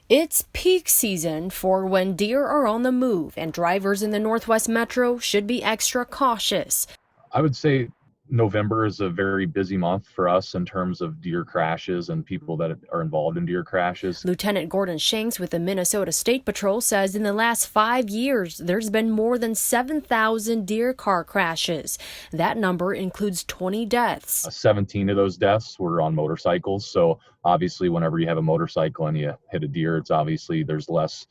It's peak season for when deer are on the move, and drivers in the Northwest Metro should be extra cautious. I would say November is a very busy month for us in terms of deer crashes and people that are involved in deer crashes. Lieutenant Gordon Shanks with the Minnesota State Patrol says in the last 5 years, there's been more than 7,000 deer car crashes. That number includes 20 deaths. 17 of those deaths were on motorcycles. So obviously, whenever you have a motorcycle and you hit a deer, there's less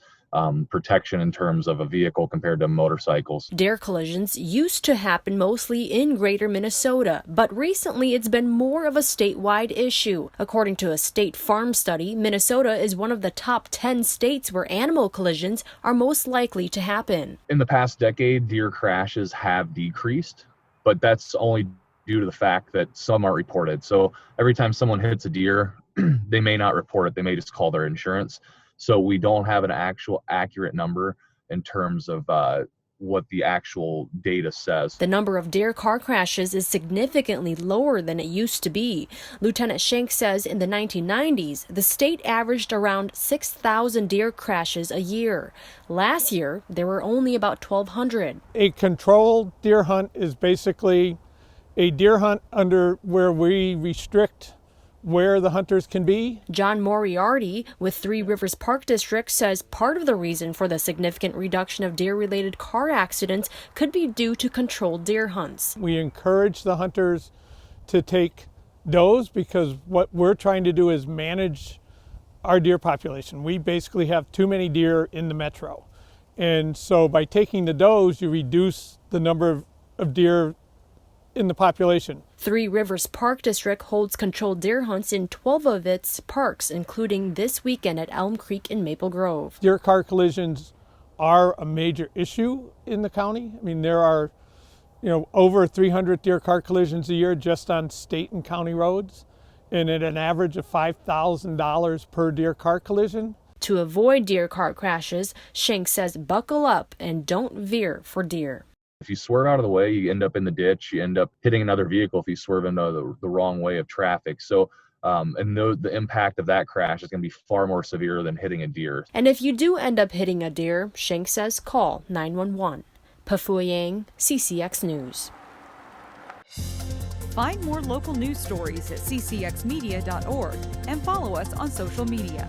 protection in terms of a vehicle compared to motorcycles. Deer collisions used to happen mostly in greater Minnesota, but recently it's been more of a statewide issue. According to a state farm study, Minnesota is one of the top 10 states where animal collisions are most likely to happen. In the past decade, deer crashes have decreased, but that's only due to the fact that some aren't reported. So every time someone hits a deer, they may not report it. They may just call their insurance. So we don't have an actual accurate number in terms of what the actual data says. The number of deer car crashes is significantly lower than it used to be. Lieutenant Shank says in the 1990s, the state averaged around 6,000 deer crashes a year. Last year, there were only about 1,200. A controlled deer hunt is basically a deer hunt under where we restrict where the hunters can be. John Moriarty with Three Rivers Park District says part of the reason for the significant reduction of deer-related car accidents could be due to controlled deer hunts. We encourage the hunters to take does because what we're trying to do is manage our deer population. We basically have too many deer in the metro. And so by taking the does, you reduce the number of deer in the population. Three Rivers Park District holds controlled deer hunts in 12 of its parks, including this weekend at Elm Creek in Maple Grove. Deer car collisions are a major issue in the county. I mean, there are, over 300 deer car collisions a year just on state and county roads, and at an average of $5,000 per deer car collision. To avoid deer car crashes, Shank says buckle up and don't veer for deer. If you swerve out of the way, you end up in the ditch. You end up hitting another vehicle if you swerve into the wrong way of traffic. So, the impact of that crash is going to be far more severe than hitting a deer. And if you do end up hitting a deer, Shank says call 911. Pafuyang, CCX News. Find more local news stories at ccxmedia.org and follow us on social media.